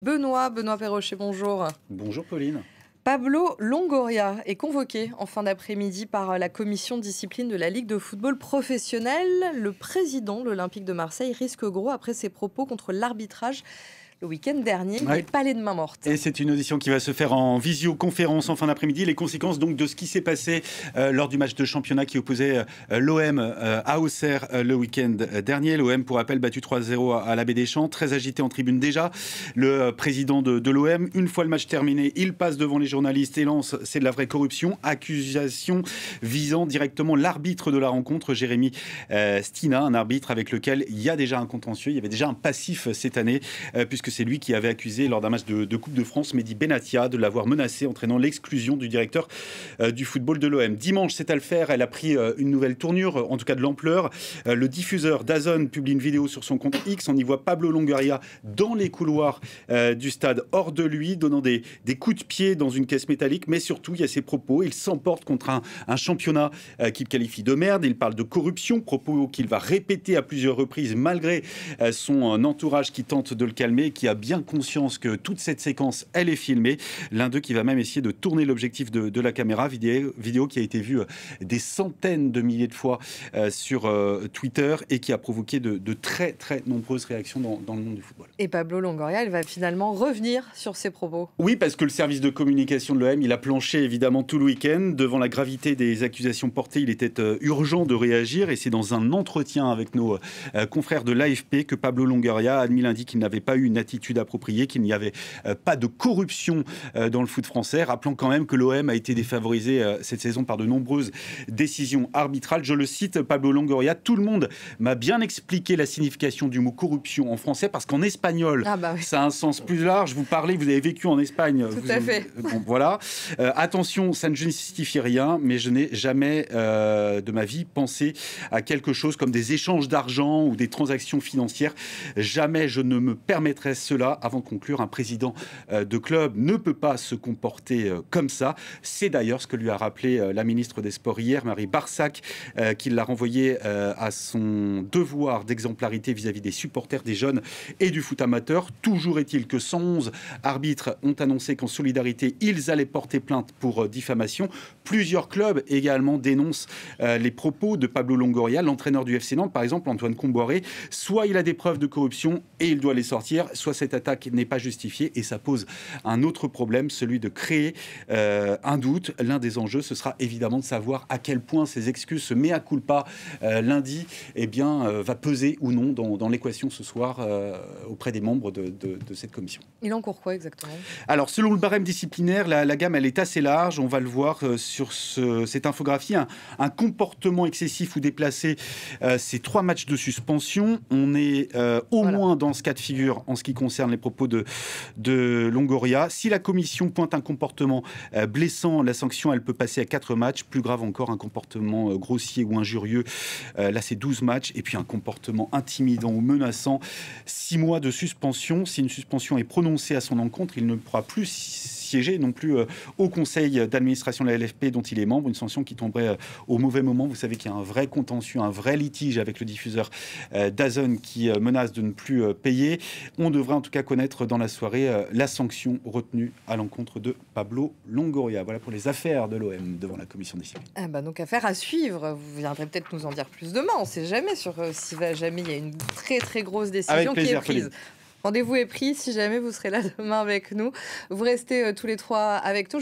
Benoît Perrochet, bonjour. Bonjour Pauline. Pablo Longoria est convoqué en fin d'après-midi par la commission de discipline de la Ligue de football professionnel. Le président de l'Olympique de Marseille risque gros après ses propos contre l'arbitrage le week-end dernier. Il n'est pas les mains mortes. Et c'est une audition qui va se faire en visioconférence en fin d'après-midi. Les conséquences donc de ce qui s'est passé lors du match de championnat qui opposait l'OM à Auxerre le week-end dernier. L'OM, pour rappel, battu 3-0 à l'Abbé des Champs, très agité en tribune déjà. Le président de l'OM, une fois le match terminé, il passe devant les journalistes et lance « c'est de la vraie corruption », accusation visant directement l'arbitre de la rencontre, Jérémy Stina, un arbitre avec lequel il y a déjà un contentieux, il y avait déjà un passif cette année, puisque c'est lui qui avait accusé lors d'un match de Coupe de France Mehdi Benatia de l'avoir menacé, entraînant l'exclusion du directeur du football de l'OM. Dimanche, cette affaire, elle a pris une nouvelle tournure, en tout cas de l'ampleur. Le diffuseur DAZN publie une vidéo sur son compte X. On y voit Pablo Longoria dans les couloirs du stade, hors de lui, donnant des coups de pied dans une caisse métallique. Mais surtout, il y a ses propos. Il s'emporte contre un championnat qu'il qualifie de merde. Il parle de corruption, propos qu'il va répéter à plusieurs reprises, malgré son entourage qui tente de le calmer, qui a bien conscience que toute cette séquence, elle est filmée. L'un d'eux qui va même essayer de tourner l'objectif de la caméra. Vidéo qui a été vue des centaines de milliers de fois sur Twitter et qui a provoqué de très, très nombreuses réactions dans le monde du football. Et Pablo Longoria, il va finalement revenir sur ses propos. Oui, parce que le service de communication de l'OM, il a planché évidemment tout le week-end. Devant la gravité des accusations portées, il était urgent de réagir. Et c'est dans un entretien avec nos confrères de l'AFP que Pablo Longoria a admis lundi qu'il n'avait pas eu une attitude appropriée, qu'il n'y avait pas de corruption dans le foot français, rappelant quand même que l'OM a été défavorisé cette saison par de nombreuses décisions arbitrales. Je le cite, Pablo Longoria: tout le monde m'a bien expliqué la signification du mot corruption en français, parce qu'en espagnol, oui, ça a un sens plus large. Vous avez vécu en Espagne. Tout à fait. Bon, voilà. Attention, ça ne justifie rien, mais je n'ai jamais de ma vie pensé à quelque chose comme des échanges d'argent ou des transactions financières. Jamais je ne me permettrai cela. Avant de conclure, un président de club ne peut pas se comporter comme ça. C'est d'ailleurs ce que lui a rappelé la ministre des Sports hier, Marie Barsac, qui l'a renvoyé à son devoir d'exemplarité vis-à-vis des supporters, des jeunes et du foot amateur. Toujours est-il que 111 arbitres ont annoncé qu'en solidarité, ils allaient porter plainte pour diffamation. Plusieurs clubs également dénoncent les propos de Pablo Longoria, l'entraîneur du FC Nantes, par exemple, Antoine Comboiré. Soit il a des preuves de corruption et il doit les sortir, soit cette attaque n'est pas justifiée, et ça pose un autre problème, celui de créer un doute. L'un des enjeux, ce sera évidemment de savoir à quel point ces excuses, ce mea culpa lundi, va peser ou non dans l'équation ce soir auprès des membres de cette commission. Il encourt quoi exactement? Alors, selon le barème disciplinaire, la gamme, elle est assez large. On va le voir sur cette infographie. Un comportement excessif ou déplacé, c'est 3 matchs de suspension. On est au moins dans ce cas de figure en ce qui concerne les propos de Longoria. Si la commission pointe un comportement blessant, la sanction, elle peut passer à 4 matchs. Plus grave encore, un comportement grossier ou injurieux. Là, c'est 12 matchs. Et puis, un comportement intimidant ou menaçant, 6 mois de suspension. Si une suspension est prononcée à son encontre, il ne pourra plus siéger non plus au conseil d'administration de la LFP dont il est membre, une sanction qui tomberait au mauvais moment. Vous savez qu'il y a un vrai contentieux, un vrai litige avec le diffuseur DAZN qui menace de ne plus payer. On devrait en tout cas connaître dans la soirée la sanction retenue à l'encontre de Pablo Longoria. Voilà pour les affaires de l'OM devant la commission de discipline. Donc affaire à suivre. Vous viendrez peut-être nous en dire plus demain. On ne sait jamais si jamais il y a une très très grosse décision qui est prise. Rendez-vous est pris si jamais vous serez là demain avec nous. Vous restez tous les trois avec nous.